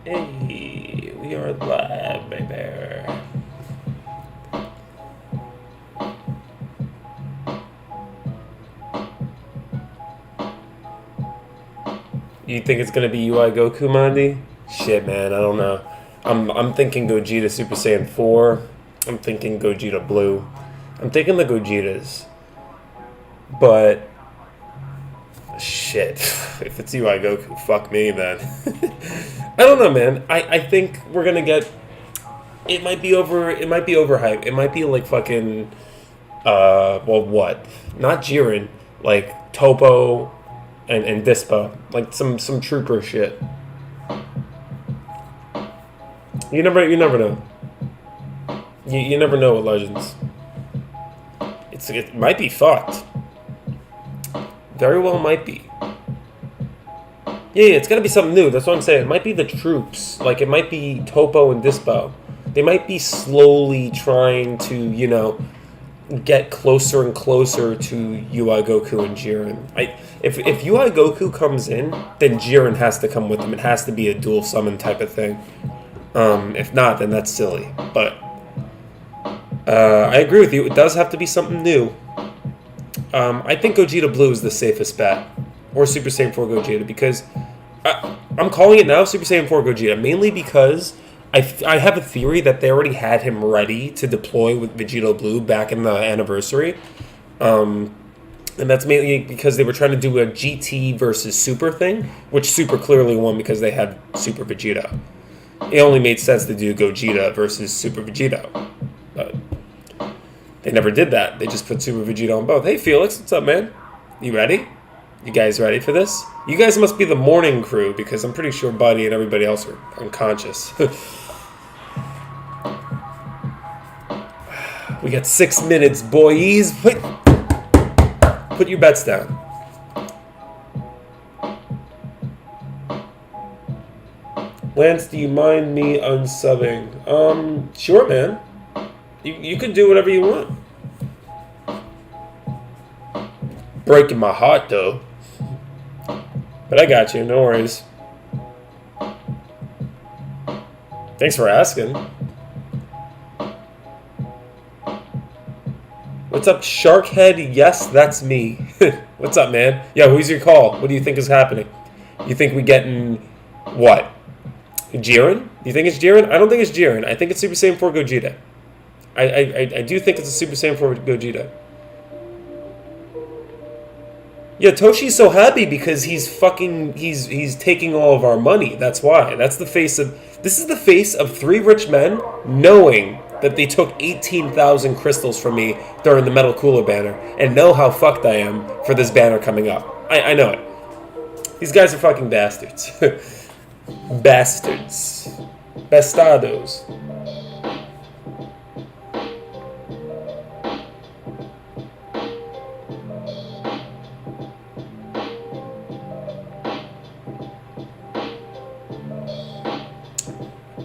Hey, we are live, baby. You think it's gonna be UI Goku, Mandi? Shit, man, I don't know. I'm thinking Gogeta Super Saiyan 4. I'm thinking Gogeta Blue. I'm thinking the Gogetas. But shit, if it's UI Goku, fuck me, man. I don't know, man. I think we're gonna get. It might be overhyped. It might be like fucking. Well, what? Not Jiren. Like Topo, and Dispa. Like some trooper shit. You never know. You never know with Legends. It might be fucked. Very well might be. Yeah, it's gotta be something new. That's what I'm saying. It might be the troops. Like, it might be Topo and Dispo. They might be slowly trying to, get closer and closer to UI Goku and Jiren. If UI Goku comes in, then Jiren has to come with him. It has to be a dual summon type of thing. If not, then that's silly. But I agree with you. It does have to be something new. I think Gogeta Blue is the safest bet. Or Super Saiyan 4 Gogeta, because I'm calling it now Super Saiyan 4 Gogeta, mainly because I have a theory that they already had him ready to deploy with Vegeta Blue back in the anniversary. And that's mainly because they were trying to do a GT versus Super thing, which Super clearly won because they had Super Vegeta. It only made sense to do Gogeta versus Super Vegeta. But they never did that. They just put Super Vegeta on both. Hey, Felix, what's up, man? You ready? You guys ready for this? You guys must be the morning crew, because I'm pretty sure Buddy and everybody else are unconscious. We got 6 minutes, boys. Put your bets down. Lance, do you mind me unsubbing? Sure, man. You can do whatever you want. Breaking my heart, though. But I got you, no worries. Thanks for asking. What's up, Sharkhead? Yes, that's me. What's up, man? Yeah, who's your call? What do you think is happening? You think we getting what? Jiren? You think it's Jiren? I don't think it's Jiren. I think it's Super Saiyan 4 Gogeta. I do think it's a Super Saiyan 4 Gogeta. Yeah, Toshi's so happy because he's taking all of our money. That's why. This is the face of 3 rich men knowing that they took 18,000 crystals from me during the Metal Cooler banner and know how fucked I am for this banner coming up. I know it. These guys are fucking bastards. Bastards. Bastardos.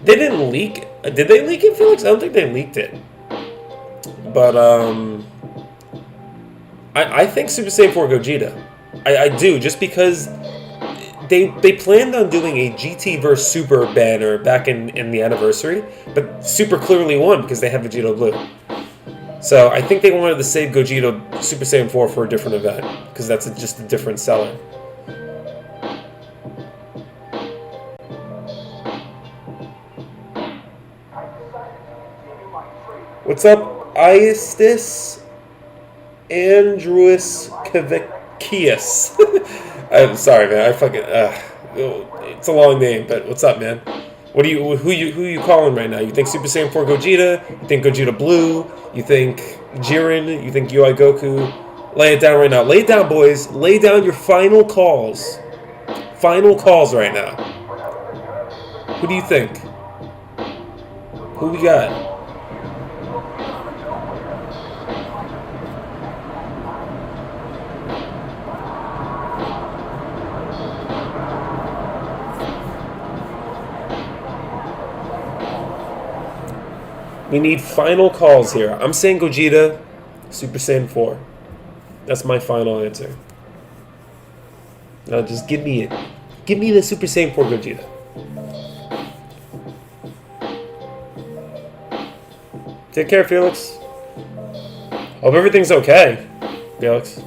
They didn't leak it. Did they leak it, Felix? I don't think they leaked it. But, I think Super Saiyan 4 Gogeta. I do, just because they planned on doing a GT vs Super banner back in the anniversary, but Super clearly won because they have Vegeta Blue. So I think they wanted to save Gogeta Super Saiyan 4 for a different event, because that's just a different seller. What's up, Iastis Andrews Kavicius? I'm sorry, man. I fucking it's a long name, but what's up, man? Who you calling right now? You think Super Saiyan 4 Gogeta? You think Gogeta Blue? You think Jiren? You think UI Goku? Lay it down right now. Lay it down, boys. Lay down your final calls. Final calls right now. Who do you think? Who we got? We need final calls here. I'm saying Gogeta, Super Saiyan 4. That's my final answer. Now just give me it. Give me the Super Saiyan 4 Gogeta. Take care, Felix. Hope everything's okay, Felix.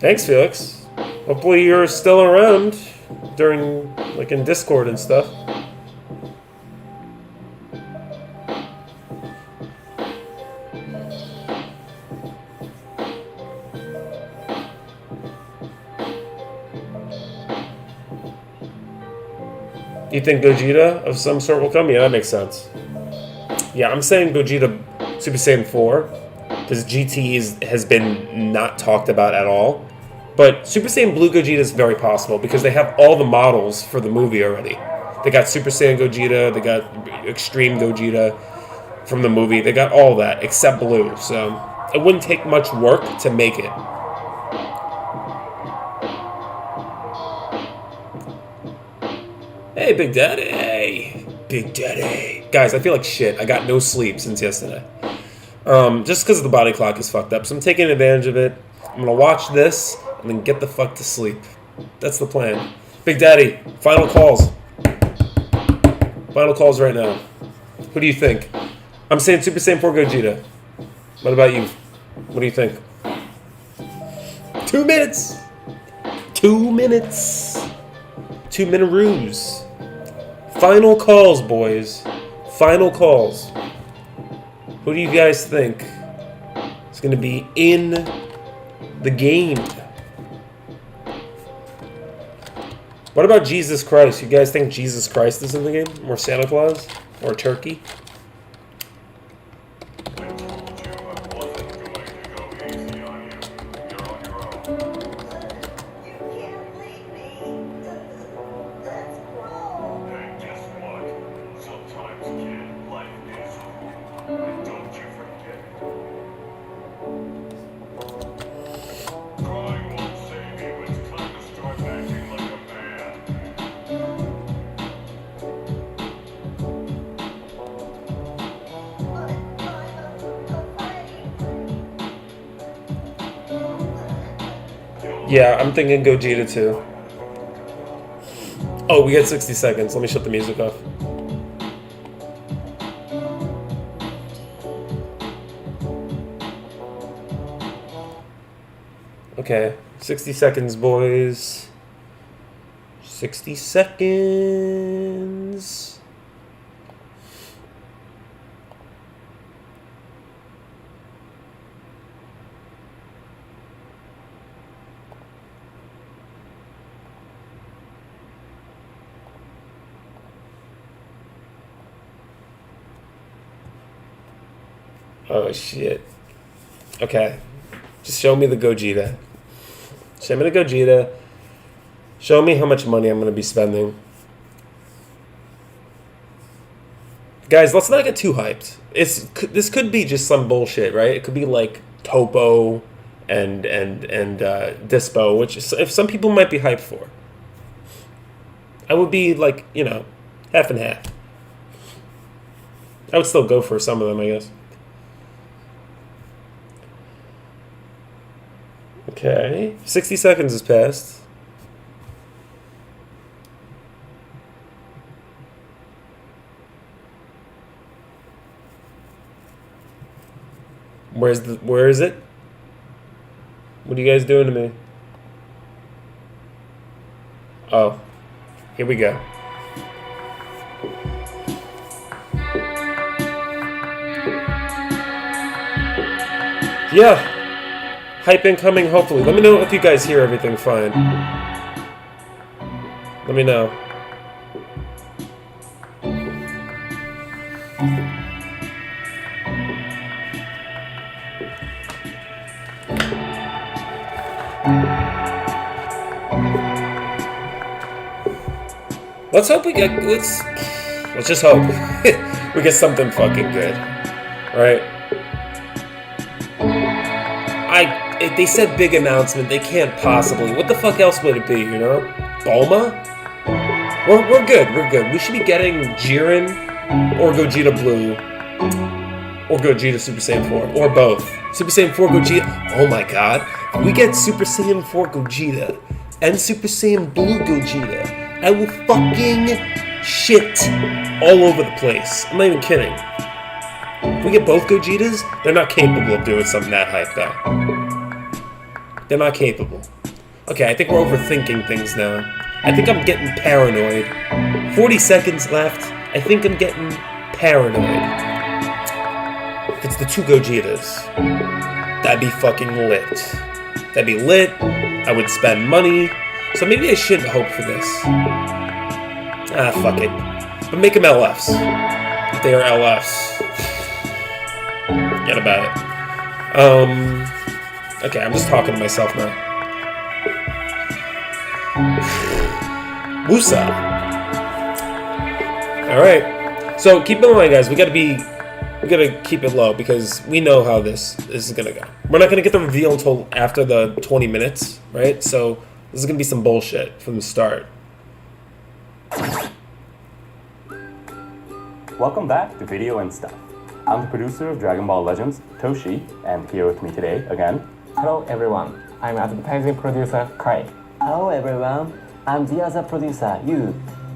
Thanks, Felix. Hopefully you're still around during, like, in Discord and stuff. You think Gogeta of some sort will come? Yeah, that makes sense. Yeah, I'm saying Gogeta Super Saiyan 4, because GT has been not talked about at all. But Super Saiyan Blue Gogeta is very possible, because they have all the models for the movie already. They got Super Saiyan Gogeta, they got Extreme Gogeta from the movie, they got all that, except Blue, so it wouldn't take much work to make it. Hey, Big Daddy! Hey, Big Daddy! Guys, I feel like shit. I got no sleep since yesterday. Just because the body clock is fucked up. So I'm taking advantage of it. I'm going to watch this and then get the fuck to sleep. That's the plan. Big Daddy, final calls. Final calls right now. Who do you think? I'm saying Super Saiyan 4 Gogeta. What about you? What do you think? 2 minutes! 2 minutes! 2 minute ruse. Final calls, boys. Final calls. Who do you guys think is going to be in the game? What about Jesus Christ? You guys think Jesus Christ is in the game? Or Santa Claus? Or Turkey? Yeah, I'm thinking Gogeta too. Oh, we got 60 seconds. Let me shut the music off. Okay, 60 seconds, boys. 60 seconds. Oh, shit. Okay. Just show me the Gogeta. Show me the Gogeta. Show me how much money I'm going to be spending. Guys, let's not get too hyped. This could be just some bullshit, right? It could be like Topo and Dispo, which if some people might be hyped for. I would be like, you know, half and half. I would still go for some of them, I guess. Okay, 60 seconds has passed. Where is it? What are you guys doing to me? Oh, here we go. Yeah. Hype incoming, hopefully. Let me know if you guys hear everything fine. Let me know. Let's hope we get... Let's just hope. We get something fucking good. Right? They said big announcement. They can't possibly. What the fuck else would it be, you know? Bulma? We're good. We're good. We should be getting Jiren or Gogeta Blue or Gogeta Super Saiyan 4 or both. Super Saiyan 4 Gogeta. Oh my god. If we get Super Saiyan 4 Gogeta and Super Saiyan Blue Gogeta, I will fucking shit all over the place. I'm not even kidding. If we get both Gogetas, they're not capable of doing something that hype, though. They're not capable. Okay, I think we're overthinking things now. I think I'm getting paranoid. 40 seconds left. I think I'm getting paranoid. If it's the 2 Gogetas, that'd be fucking lit. That'd be lit. I would spend money. So maybe I shouldn't hope for this. Ah, fuck it. But make them LFs. If they are LFs. Forget about it. Okay, I'm just talking to myself now. Wusa. Alright. So keep in mind, guys, we gotta keep it low because we know how this is gonna go. We're not gonna get the reveal until after the 20 minutes, right? So this is gonna be some bullshit from the start. Welcome back to Video and Stuff. I'm the producer of Dragon Ball Legends, Toshi, and here with me today, again... Hello everyone, I'm advertising producer Kai. Hello everyone, I'm the other producer, Yu.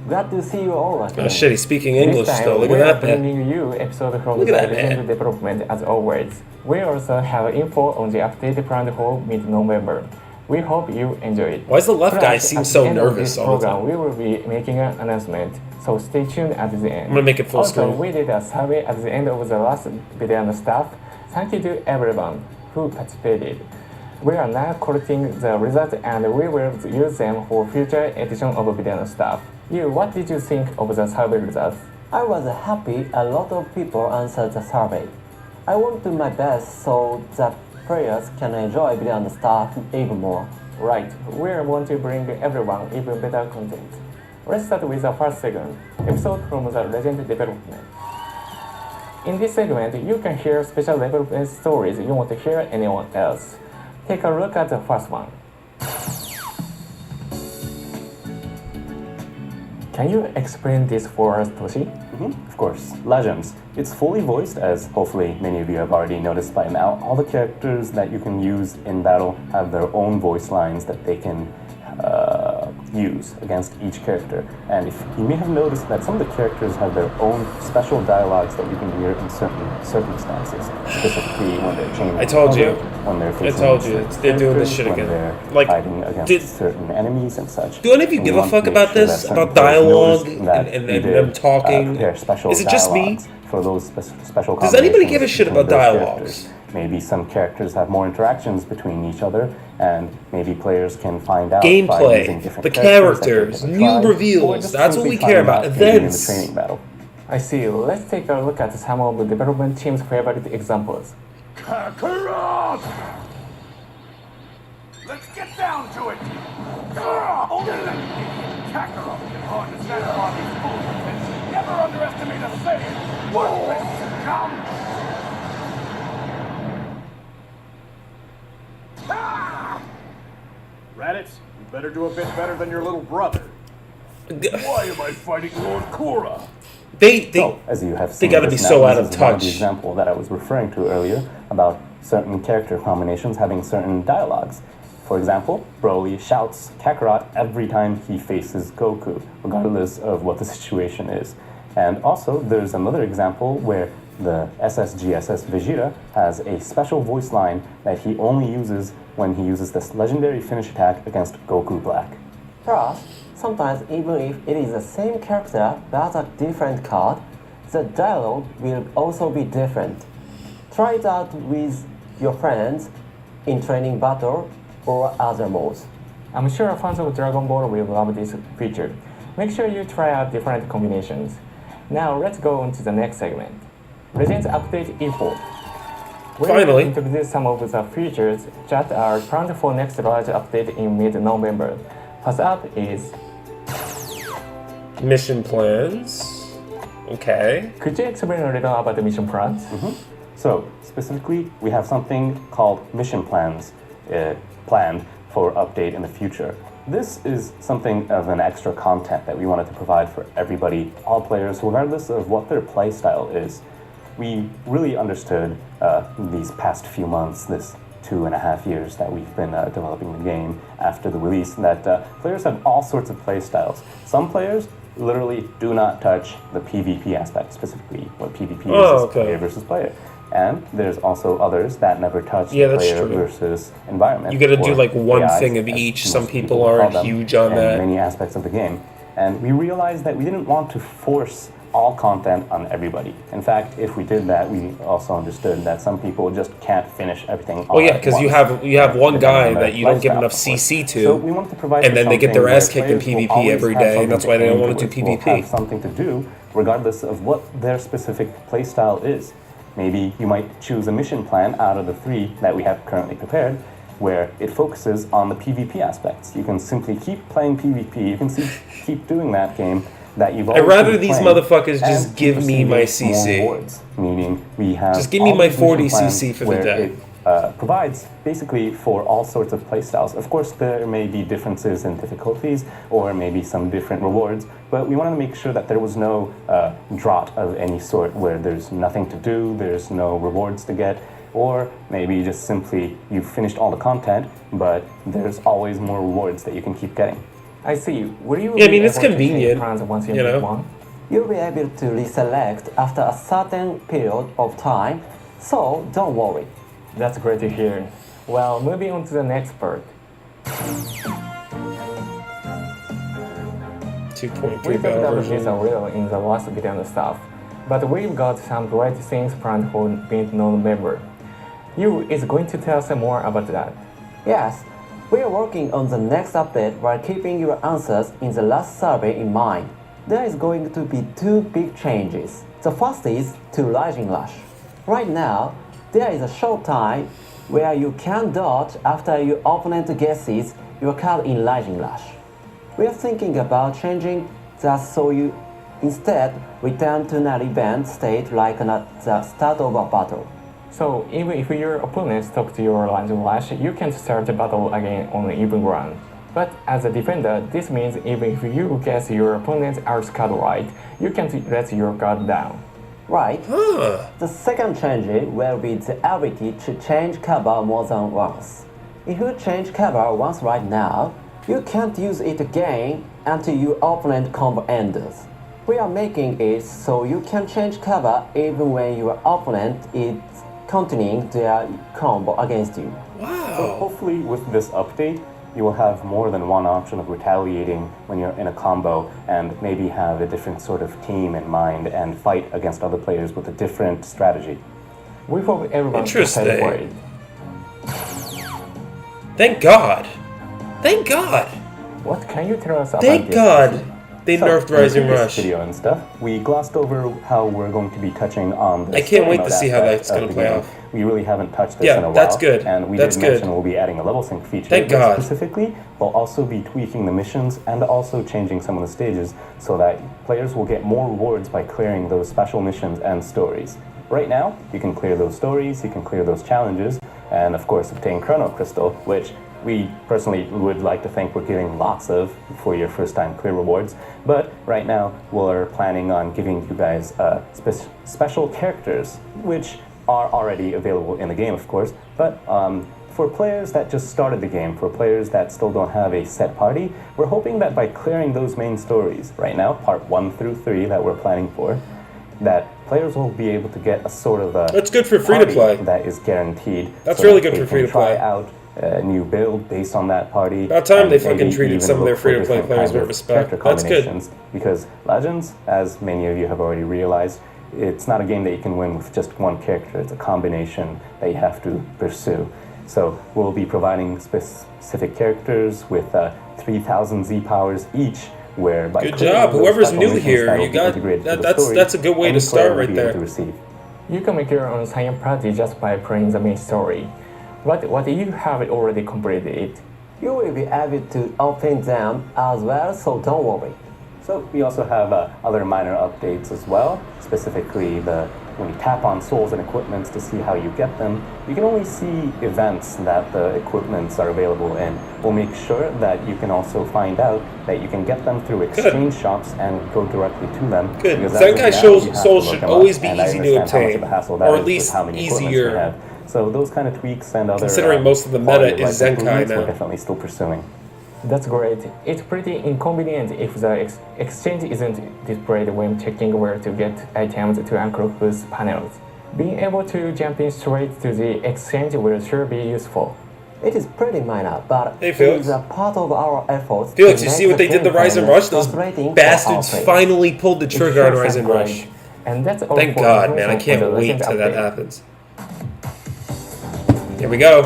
Glad to see you all again. Oh shit, he's speaking English still. Look at that, man. Bringing you episode from Look the at that, Legend man. development as always. We also have info on the update planned for mid-November. We hope you enjoy it. Why does the left guy Plus, seem at so the end of nervous this all the program, time? we will be making an announcement, so stay tuned at the end. I'm gonna make it full also, screen. we did a survey at the end of the last video and stuff. Thank you to everyone who participated. We are now collecting the results and we will use them for future edition of video and stuff. You, what did you think of the survey results? I was happy a lot of people answered the survey. I want to do my best so that players can enjoy video and stuff even more. Right, we want to bring everyone even better content. Let's start with the first segment, episode from the Legend development. In this segment, you can hear special development stories you won't hear anyone else. Take a look at the first one. Can you explain this for us, Toshi? Of course, Legends. It's fully voiced, as hopefully many of you have already noticed by now. All the characters that you can use in battle have their own voice lines that they can use against each character. And if you may have noticed that some of the characters have their own special dialogues that you can hear in certain circumstances, specifically when they're chaining. I told you. When they're facing I told you. certain They're doing this characters, shit when again. they're Like, fighting against certain enemies and such. Do any of you And give we a want fuck to make about sure this? that certain About players dialogue notice that and we did, them talking? prepare special Is it just me? dialogues for those special Does anybody combinations give a shit between about those dialogues? characters. Maybe some characters have more interactions between each other, and maybe players can find out by Gameplay, using different the characters that characters, they've new tried, reveals, or just that's what simply we care find about, out maybe in the events. training battle. I see. Let's take a look at some of the development team's favorite examples. Kakarot! Let's get down to it! Only that idiot Kakarot can harness that body's full potential. Never underestimate a Saiyan! What place to come? Ah! Raditz, you better do a bit better than your little brother. Why am I fighting Lord Korra? So, as you have they seen, gotta be just so now, out this of is one touch. the example that I was referring to earlier about certain character combinations having certain dialogues. For example, Broly shouts Kakarot every time he faces Goku, regardless of what the situation is. And also, there's another example where the SSGSS Vegeta has a special voice line that he only uses when he uses this legendary finish attack against Goku Black. Plus, sometimes even if it is the same character but a different card, the dialogue will also be different. Try it out with your friends in training battle or other modes. I'm sure fans of Dragon Ball will love this feature. Make sure you try out different combinations. Now let's go on to the next segment. Legends Update Info. We will Finally. introduce some of the features that are planned for next large update in mid-November. First up is... Mission plans. Okay. Could you explain a little about the mission plans? So, specifically, we have something called mission plans planned for update in the future. This is something of an extra content that we wanted to provide for everybody, all players, regardless of what their play style is. We really understood these past few months, this 2.5 years that we've been developing the game after the release, that players have all sorts of play styles. Some players literally do not touch the PvP aspect, specifically what PvP Oh, is player versus player. And there's also others that never touch Yeah, that's player true. versus environment. You gotta do or like one AIs, thing of as each. most Some people will call aren't them, huge on in that. many aspects of the game. And we realized that we didn't want to force all content on everybody. In fact, if we did that, we also understood that some people just can't finish everything. Oh yeah, because you have one depending guy on their that you don't give lifestyle, enough of course. CC to, So we wanted to provide and then they get their something ass where kicked in players will PvP always every have day, and that's why they something don't want to aim do towards, will have PvP. something to do, regardless of what their specific playstyle is. Maybe you might choose a mission plan out of the 3 that we have currently prepared, where it focuses on the PvP aspects. You can simply keep playing PvP. You can keep doing that game that you've always I'd rather been these playing, motherfuckers just and give me receiving my more CC. rewards, meaning we have Just give me all my these 40 mission plans CC for the where day. It provides basically for all sorts of playstyles. Of course, there may be differences in difficulties or maybe some different rewards, but we wanted to make sure that there was no drought of any sort where there's nothing to do, there's no rewards to get, or maybe just simply you've finished all the content, but there's always more rewards that you can keep getting. I see. Will you Yeah, I be mean, it's able to change convenient, plans once you you make know? one? You'll be able to reselect after a certain period of time, so don't worry. That's great to hear. Well, moving on to the next part. 2.3 We talked battle about this version. a little in the last video and stuff, but we've got some great things planned for mid-November. You is going to tell us more about that. Yes, we are working on the next update while keeping your answers in the last survey in mind. There is going to be 2 big changes. The first is to Rising Rush. Right now, there is a short time where you can dodge after your opponent guesses your card in Rising Rush. We are thinking about changing that so you instead return to an event state like at the start of a battle. So even if your opponent stops your Rising Rush, you can start the battle again on an even ground. But as a defender, this means even if you guess your opponent's arts card right, you can't let your guard down. Right? Huh. The second change will be the ability to change cover more than once. If you change cover once right now, you can't use it again until your opponent combo ends. We are making it so you can change cover even when your opponent is continuing their combo against you. So Wow. hopefully with this update, you will have more than one option of retaliating when you're in a combo and maybe have a different sort of team in mind and fight against other players with a different strategy. We hope everyone is Interesting. excited for it. Thank God. Thank God. What can you tell us about Thank this? God. They So, nerfed in the Rising previous Rush. video and stuff, we glossed over how we're going to be touching on the I can't story wait mode to see how aspect that's of gonna the play game. out. We really haven't touched this Yeah, in a while. that's good. And we That's did mention good. we'll be adding a level sync feature. Thank but God. Specifically, we'll also be tweaking the missions and also changing some of the stages so that players will get more rewards by clearing those special missions and stories. Right now, you can clear those stories, you can clear those challenges, and of course obtain Chrono Crystal, which we personally would like to think we're giving lots of for your first time clear rewards. But right now, we're planning on giving you guys special characters, which are already available in the game, of course. But for players that just started the game, for players that still don't have a set party, we're hoping that by clearing those main stories, right now, part 1 through 3 that we're planning for, that players will be able to get a sort of a That's good for free to party play. that is guaranteed. That's so really that good they for free can to play. Try out a new build based on that party. About time and they fucking maybe treated even some of their look for free-to-play different players kinds with of respect. character That's good. combinations. Because Legends, as many of you have already realized, it's not a game that you can win with just one character. It's a combination that you have to pursue. So we'll be providing specific characters with 3,000 Z powers each. Where by Good clearing job. those Whoever's special new missions here, that will you be got integrated to the that's story, a good way any to player start will right be able there. to receive. You can make your own sign party just by playing the main story. But what if you have already completed it? You will be able to open them as well, so don't worry. So we also have other minor updates as well, specifically when you tap on souls and equipments to see how you get them, you can only see events that the equipments are available in. We'll make sure that you can also find out that you can get them through exchange shops and go directly to them. Good. Because as of Zenkai now, souls- you have to souls look should them up, always be and I easy to understand how much obtain, of a hassle that or at is least with how many equipments easier. we have. So those kind of tweaks and other Considering most of the meta quality of is life Zenkai improvements now. we're definitely still pursuing. That's great. It's pretty inconvenient if the exchange isn't displayed when checking where to get items to unclose panels. Being able to jump in straight to the exchange will sure be useful. It is pretty minor, but Hey, it Felix. is a part of our efforts. Felix, to you make see what they did to Rise and Rush? Those frustrating for bastards our players. finally pulled the trigger on Rise and Rush. And that's all Thank for God, man. I information for can't the wait recent till that update. happens. Here we go.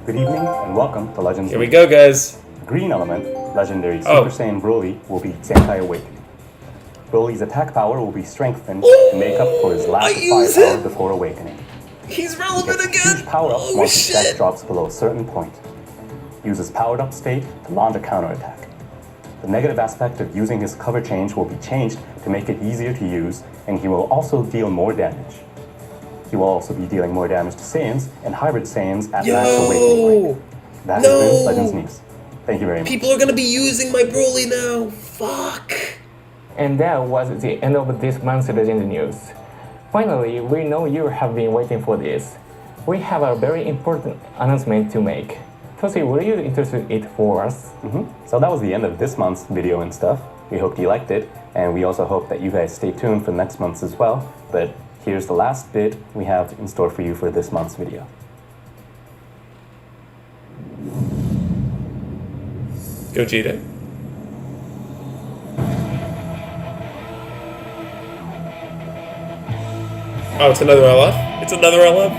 Good evening and welcome to Legends. Here we go, guys. Green element, legendary Oh. Super Saiyan Broly, will be Senkai Awakening. Broly's attack power will be strengthened Ooh, to make up for his lack I of use firepower him. before awakening. He's relevant Gets a huge again. power up Oh, once his dex shit. drops below a certain point. Uses powered up state to launch a counterattack. The negative aspect of using his cover change will be changed to make it easier to use, and he will also deal more damage. He will also be dealing more damage to Saiyans and hybrid Saiyans at max awakening rank. That has been Legends News. Thank you very much. People are gonna be using my Broly now. Fuck. And that was the end of this month's Legend News. Finally, we know you have been waiting for this. We have a very important announcement to make. Toshi, will you introduce it for us? So that was the end of this month's video and stuff. We hope you liked it, and we also hope that you guys stay tuned for next month's as well. But here's the last bit we have in store for you for this month's video. Gogeta. Oh, it's another LF? It's another LF?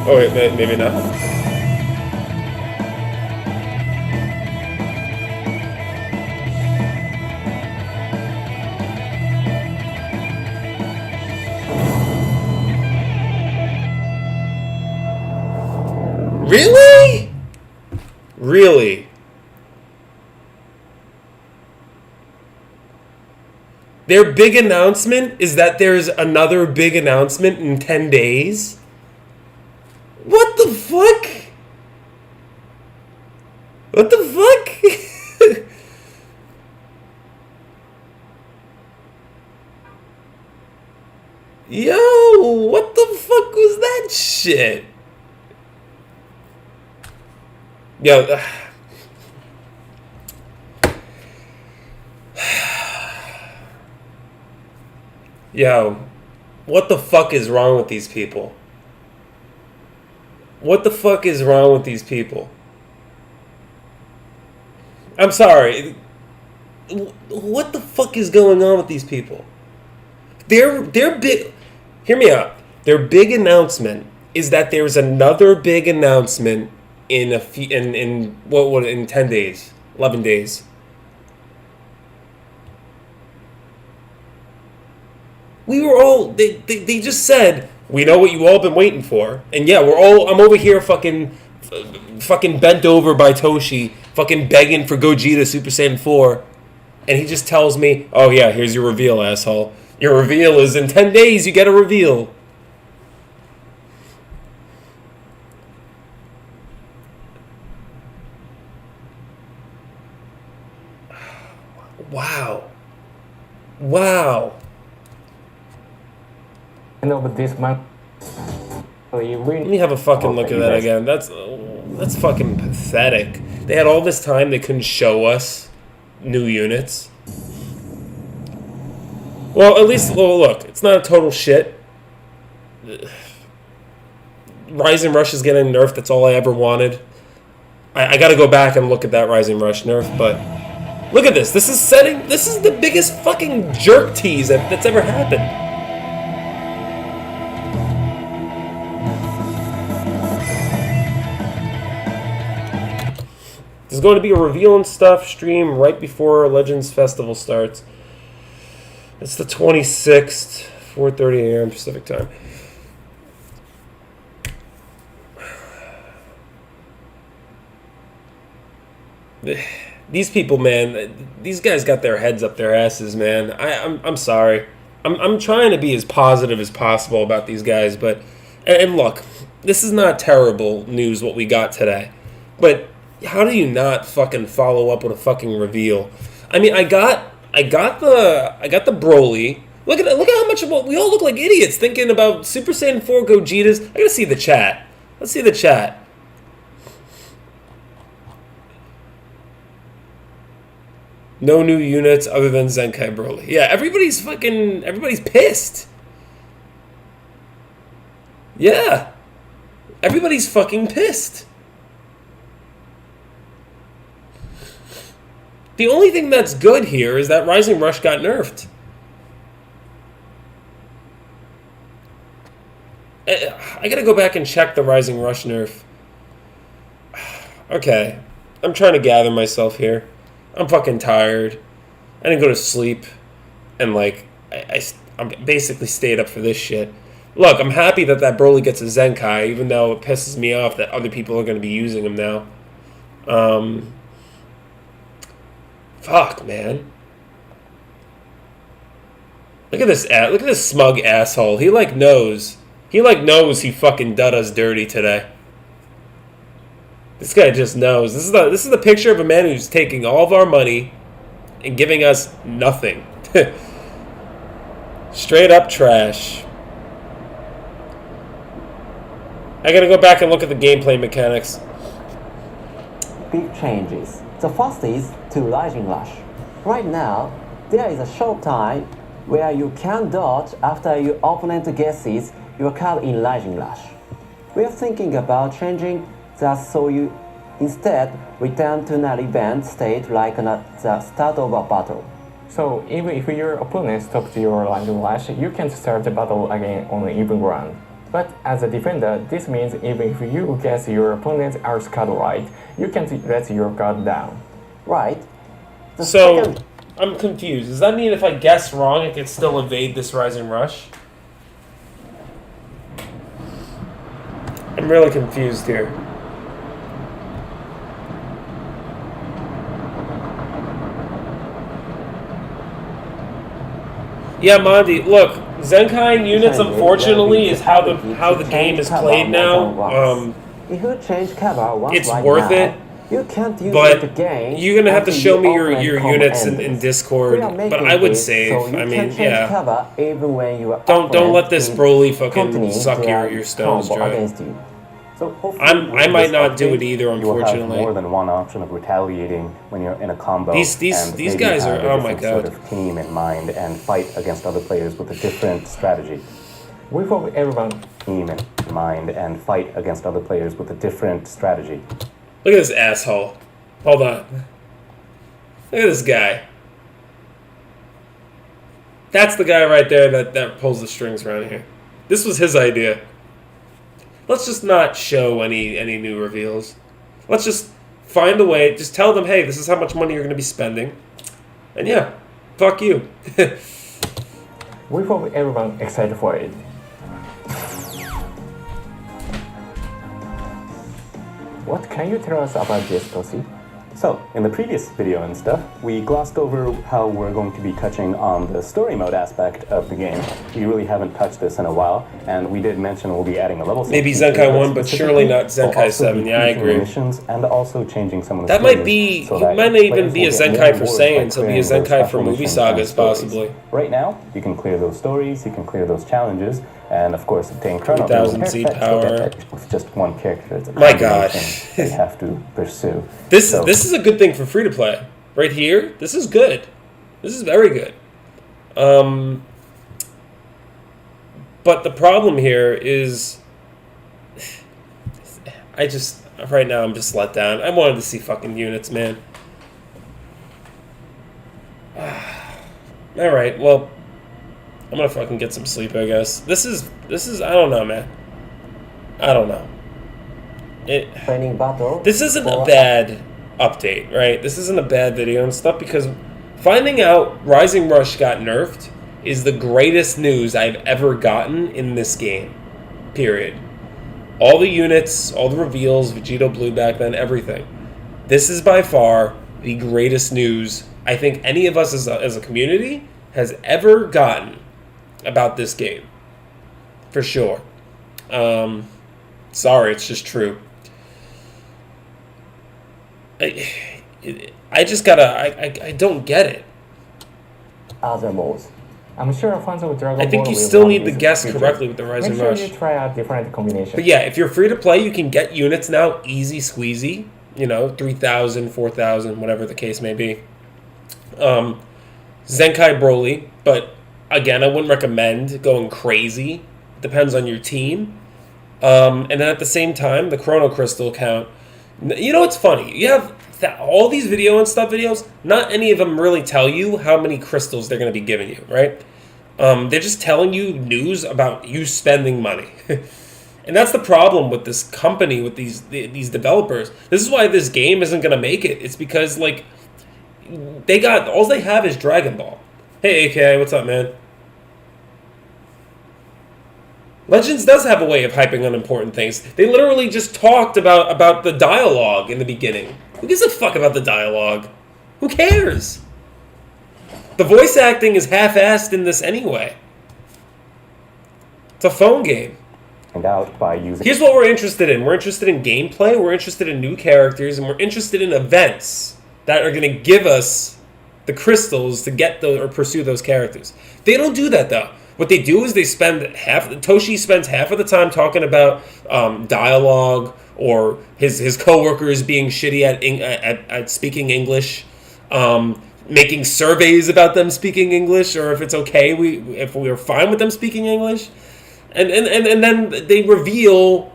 Oh, wait, maybe not. Really? Really? Their big announcement is that there's another big announcement in 10 days? What the fuck? What the fuck? Yo, what the fuck was that shit? Yo, yo, what the fuck is wrong with these people? What the fuck is wrong with these people? I'm sorry. What the fuck is going on with these people? Their big. Hear me out. Their big announcement is that there's another big announcement in in 10 days, 11 days. We were all they just said, we know what you all been waiting for. And yeah, I'm over here fucking bent over by Toshi, fucking begging for Gogeta Super Saiyan 4. And he just tells me, "Oh yeah, here's your reveal, asshole. Your reveal is in 10 days, you get a reveal." Wow. Wow. End of this month. Let me have a fucking look at that again. That's fucking pathetic. They had all this time, they couldn't show us new units. Well, at least, look, it's not a total shit. Rise and Rush is getting nerfed, that's all I ever wanted. I gotta go back and look at that Rise and Rush nerf, but look at this. This is the biggest fucking jerk tease that's ever happened. There's going to be a reveal and stuff stream right before Legends Festival starts. It's the 26th, 4:30 a.m. Pacific time. These people, man, these guys got their heads up their asses, man. I'm sorry. I'm trying to be as positive as possible about these guys, but and look, this is not terrible news what we got today, but how do you not fucking follow up with a fucking reveal? I mean, I got the Broly. Look at how much of what we all look like idiots thinking about Super Saiyan 4 Gogetas. I gotta see the chat. Let's see the chat. No new units other than Zenkai Broly. Yeah, everybody's pissed. Yeah. Everybody's fucking pissed. The only thing that's good here is that Rising Rush got nerfed. I gotta go back and check the Rising Rush nerf. Okay. I'm trying to gather myself here. I'm fucking tired. I didn't go to sleep. And, like, I'm basically stayed up for this shit. Look, I'm happy that Broly gets a Zenkai, even though it pisses me off that other people are going to be using him now. Fuck, man. Look at this smug asshole. He knows he fucking done us dirty today. This guy just knows. This is the picture of a man who's taking all of our money and giving us nothing. Straight up trash. I gotta go back and look at the gameplay mechanics. Big changes. The first is to Rising Rush. Right now, there is a short time where you can dodge after your opponent guesses your card in Rising Rush. We are thinking about changing that so you instead return to an event state like at the start of a battle. So even if your opponent stops your Rising Rush, you can start the battle again on an even ground. But as a defender, this means even if you guess your opponent's arse card right, you can let your guard down. Right. So, I'm confused. Does that mean if I guess wrong, I can still evade this Rising Rush? I'm really confused here. Yeah, Mondi, look, Zenkai units, unfortunately, is how the game is played now. If you change cover once it's worth it. You can't use but it again. You're gonna have to show me your units in Discord. But I would save. So I mean, yeah. Cover even when you don't let this Broly fucking suck your stones dry. So I might not do it either, unfortunately. You will have more than one option of retaliating when you're in a combo. These guys are, oh my god. Sort of team in mind and fight against other players with a different strategy. We hope everyone team in mind and fight against other players with a different strategy. Look at this asshole. Hold on. Look at this guy. That's the guy right there that pulls the strings around here. This was his idea. Let's just not show any new reveals. Let's just find a way. Just tell them, hey, this is how much money you're going to be spending. And yeah, fuck you. We hope everyone excited for it. What can you tell us about this, Toshi? So, in the previous video and stuff, we glossed over how we're going to be touching on the story mode aspect of the game. We really haven't touched this in a while, and we did mention we'll be adding a level 6. Maybe Zenkai 1, but surely not Zenkai 7. Yeah, I agree. Missions and also changing some of the that might be, so it might not even be a Zenkai for Saiyans, it'll be a Zenkai for movie sagas, possibly. Right now, you can clear those stories, you can clear those challenges, and of course obtain Chrono 1000 Z power. With just one character. It's a my gosh. they have to pursue. This is a good thing for free to play. Right here, this is good. This is very good. But the problem here is right now I'm just let down. I wanted to see fucking units, man. Alright, well, I'm gonna fucking get some sleep, I guess. This is I don't know, man. I don't know. This isn't a bad update, right? This isn't a bad video and stuff, because finding out Rising Rush got nerfed is the greatest news I've ever gotten in this game. Period. All the units, all the reveals, Vegito Blue back then, everything. This is by far the greatest news I think any of us as a community has ever gotten about this game. For sure. Sorry, it's just true. I just gotta... I don't get it. Other modes. I'm sure fans of Dragonball I think you still need to guess correctly with the Rising Rush. Make sure you try out different combinations. But yeah, if you're free to play, you can get units now easy squeezy. You know, 3,000, 4,000, whatever the case may be. Zenkai Broly, but again, I wouldn't recommend going crazy. Depends on your team. And then at the same time, the Chrono Crystal count. You know what's funny? You have all these video and stuff videos. Not any of them really tell you how many crystals they're going to be giving you, right? They're just telling you news about you spending money. And that's the problem with this company, with these developers. This is why this game isn't going to make it. It's because, like, all they have is Dragon Ball. Hey, AK, what's up, man? Legends does have a way of hyping unimportant things. They literally just talked about the dialogue in the beginning. Who gives a fuck about the dialogue? Who cares? The voice acting is half-assed in this anyway. It's a phone game. And out by using. Here's what we're interested in. We're interested in gameplay, we're interested in new characters, and we're interested in events that are going to give us the crystals to get those or pursue those characters. They don't do that, though. What they do is Toshi spends half of the time talking about dialogue or his coworkers being shitty at speaking English, making surveys about them speaking English, or if it's okay, if we are fine with them speaking English. And then they reveal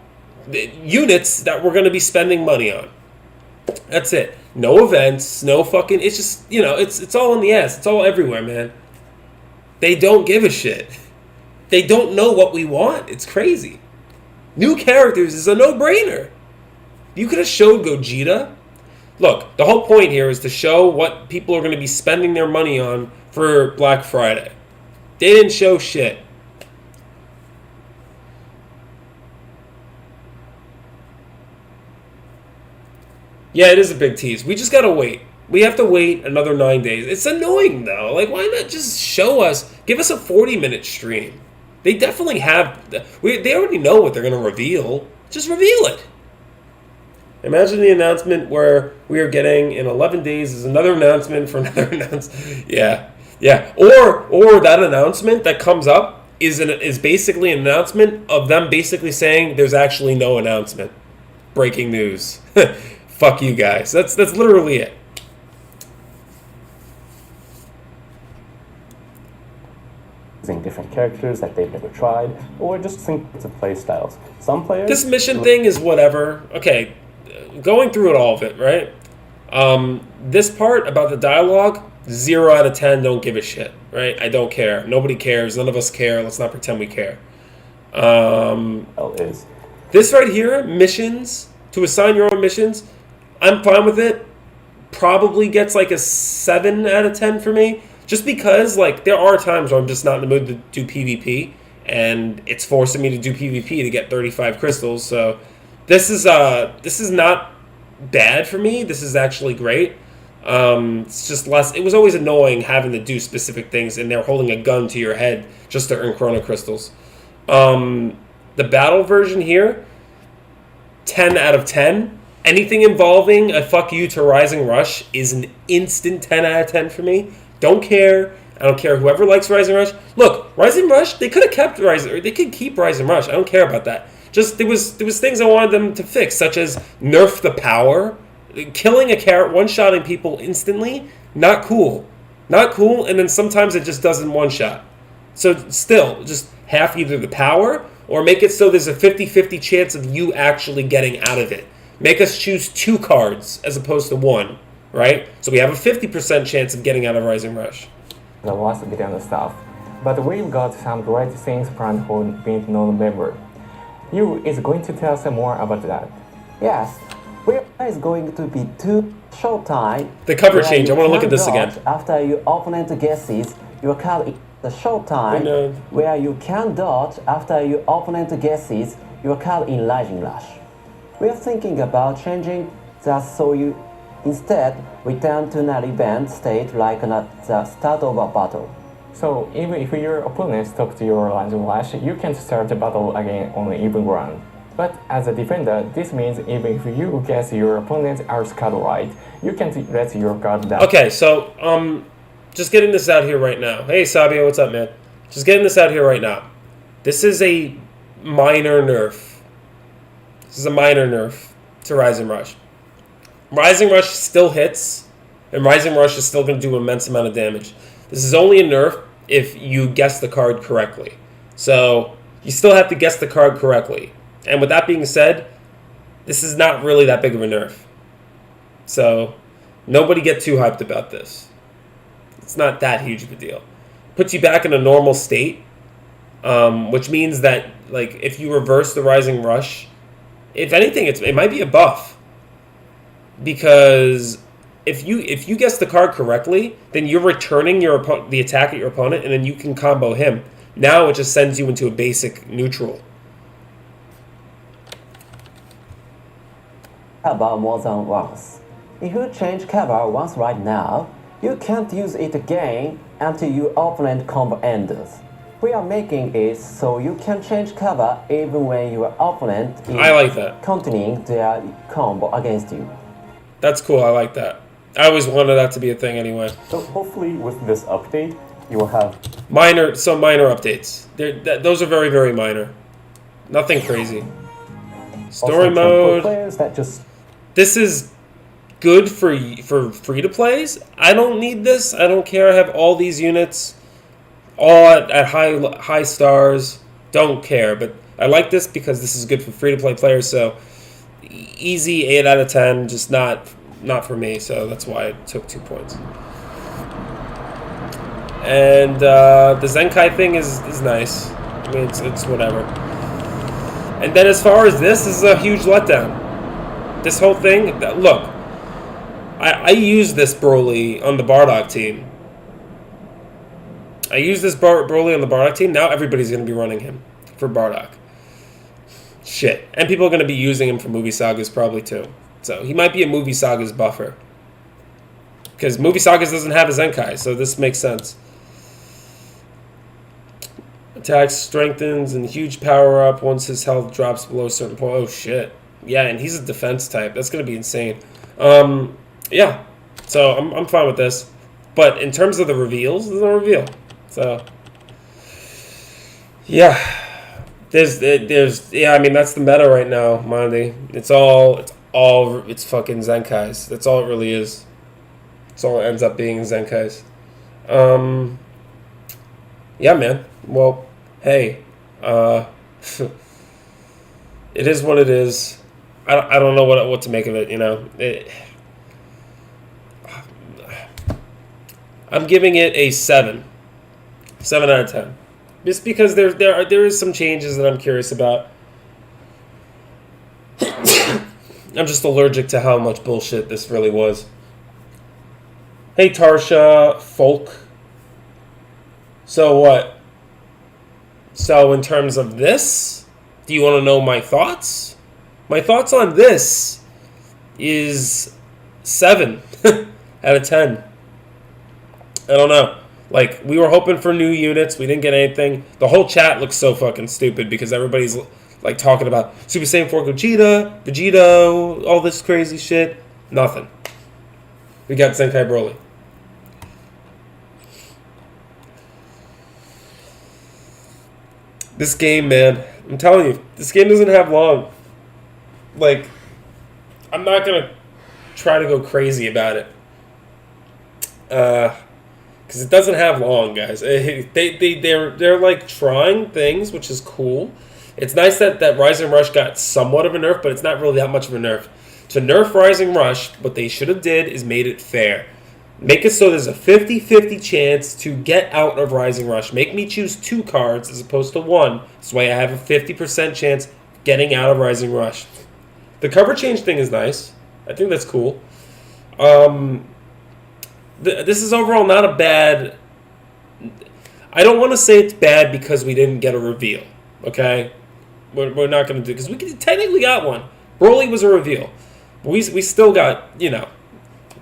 units that we're going to be spending money on. That's it. No events, no fucking... It's just, it's all in the ass. It's all everywhere, man. They don't give a shit. They don't know what we want. It's crazy. New characters is a no-brainer. You could have showed Gogeta. Look, the whole point here is to show what people are going to be spending their money on for Black Friday. They didn't show shit. Yeah, it is a big tease. We just gotta wait. We have to wait another 9 days. It's annoying, though. Like, why not just show us? Give us a 40-minute stream. They definitely have... They already know what they're going to reveal. Just reveal it. Imagine the announcement where we are getting, in 11 days, is another announcement for another announcement. Yeah. Or that announcement that comes up is basically an announcement of them basically saying there's actually no announcement. Breaking news. Fuck you guys. That's literally it. Using different characters that they've never tried, or just sync to play styles. Some players... This mission thing is whatever. Okay, going through it all of it, right? This part about the dialogue, 0 out of 10, don't give a shit, right? I don't care. Nobody cares. None of us care. Let's not pretend we care. This right here, missions, to assign your own missions, I'm fine with it. Probably gets like a 7 out of 10 for me. Just because, like, there are times where I'm just not in the mood to do PvP, and it's forcing me to do PvP to get 35 crystals. So this is not bad for me. This is actually great. It's just less. It was always annoying having to do specific things, and they're holding a gun to your head just to earn chrono crystals. The battle version here, 10 out of 10. Anything involving a fuck you to Rising Rush is an instant 10 out of 10 for me. Don't care. I don't care whoever likes Rising Rush. Look, Rising Rush, they could have kept Rising, or they could keep Rising Rush. I don't care about that. Just there was things I wanted them to fix, such as nerf the power, killing a carrot, one-shotting people instantly. Not cool. Not cool, and then sometimes it just doesn't one-shot. So still, just half either the power, or make it so there's a 50-50 chance of you actually getting out of it. Make us choose 2 cards as opposed to 1. Right? So we have a 50% chance of getting out of Rising Rush. The last video and stuff. But we've got some great things planned for mid-November. You is going to tell us more about that. Yes, there is going to be 2 showtime. The cover change. I want to look at this again. After your opponent guesses your card in the showtime, where you can dodge after your opponent guesses your card in Rising Rush. We are thinking about changing that so you instead return to an event state like at the start of a battle. So even if your opponent stops your Rising Rush, you can start the battle again on an even ground. But as a defender, this means even if you guess your opponent's arts card right, you can't let your card down. Okay, so just getting this out here right now. Hey Sabio, what's up, man? Just getting this out here right now. This is a minor nerf. This is a minor nerf to Rising Rush. Rising Rush still hits. And Rising Rush is still going to do an immense amount of damage. This is only a nerf if you guess the card correctly. So you still have to guess the card correctly. And with that being said, this is not really that big of a nerf. So nobody get too hyped about this. It's not that huge of a deal. Puts you back in a normal state, which means that like if you reverse the Rising Rush, if anything, it might be a buff. Because if you guess the card correctly, then you're returning the attack at your opponent, and then you can combo him. Now it just sends you into a basic neutral. Cover more than once. If you change cover once right now, you can't use it again until your opponent combo ends. We are making it so you can change cover even when your opponent is I like that. continuing their combo against you. That's cool. I like that. I always wanted that to be a thing anyway. So hopefully with this update, you will have Minor updates. Those are very, very minor. Nothing crazy. Story also mode. for players that just This is good for free to plays. I don't need this. I don't care. I have all these units, all at high stars. Don't care. But I like this because this is good for free to play players. So easy 8 out of 10. Just not for me. So that's why I took 2 points. And the Zenkai thing is nice. I mean, it's whatever. And then as far as this is a huge letdown. This whole thing, look, I used this Broly on the Bardock team. I used this Broly on the Bardock team. Now everybody's going to be running him for Bardock. Shit. And people are going to be using him for Movie Sagas probably too. So he might be a Movie Sagas buffer. Because Movie Sagas doesn't have a Zenkai, so this makes sense. Attack strengthens and huge power up once his health drops below a certain point. Oh shit. Yeah, and he's a defense type. That's going to be insane. Yeah. So I'm fine with this. But in terms of the reveals, there's no reveal. So yeah. There's yeah, I mean that's the meta right now, Monday. It's fucking Zenkais. That's all it really is. It's all it ends up being Zenkais. Yeah, man. Well, hey, it is what it is. I don't know what to make of it. You know, I'm giving it a 7 out of 10, just because there is some changes that I'm curious about. I'm just allergic to how much bullshit this really was. Hey, Tarsha, Folk. So what? So in terms of this, do you want to know my thoughts? My thoughts on this is 7 out of 10. I don't know. Like, we were hoping for new units. We didn't get anything. The whole chat looks so fucking stupid because everybody's like talking about Super Saiyan 4 Gogeta, Vegito, all this crazy shit. Nothing. We got Zenkai Broly. This game, man, I'm telling you, this game doesn't have long. Like, I'm not gonna try to go crazy about it, because it doesn't have long, guys. They're like trying things, which is cool. It's nice that Rising Rush got somewhat of a nerf, but it's not really that much of a nerf. To nerf Rising Rush, what they should have did is made it fair. Make it so there's a 50-50 chance to get out of Rising Rush. Make me choose 2 cards as opposed to 1. This way I have a 50% chance getting out of Rising Rush. The cover change thing is nice. I think that's cool. This is overall not a bad... I don't want to say it's bad because we didn't get a reveal. Okay? We're not going to do... Because we technically got one. Broly was a reveal. But we still got, you know...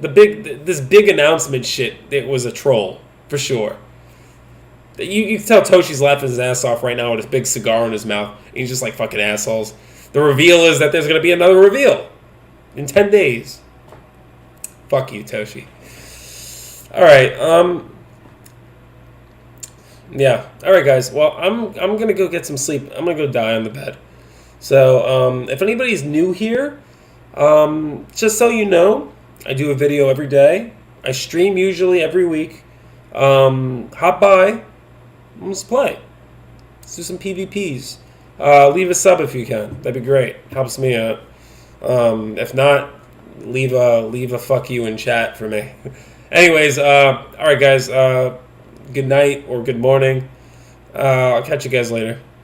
This big announcement shit, it was a troll, for sure. You can tell Toshi's laughing his ass off right now with his big cigar in his mouth. And he's just like, fucking assholes. The reveal is that there's going to be another reveal in 10 days. Fuck you, Toshi. Alright, yeah. Alright, guys. Well, I'm going to go get some sleep. I'm going to go die on the bed. So, if anybody's new here, just so you know, I do a video every day I stream usually every week. Hop by. Let's play. Let's do some PvPs. Leave a sub if you can. That'd be great. Helps me out. If not, leave a fuck you in chat for me. Anyways, all right, guys. Good night or good morning. I'll catch you guys later.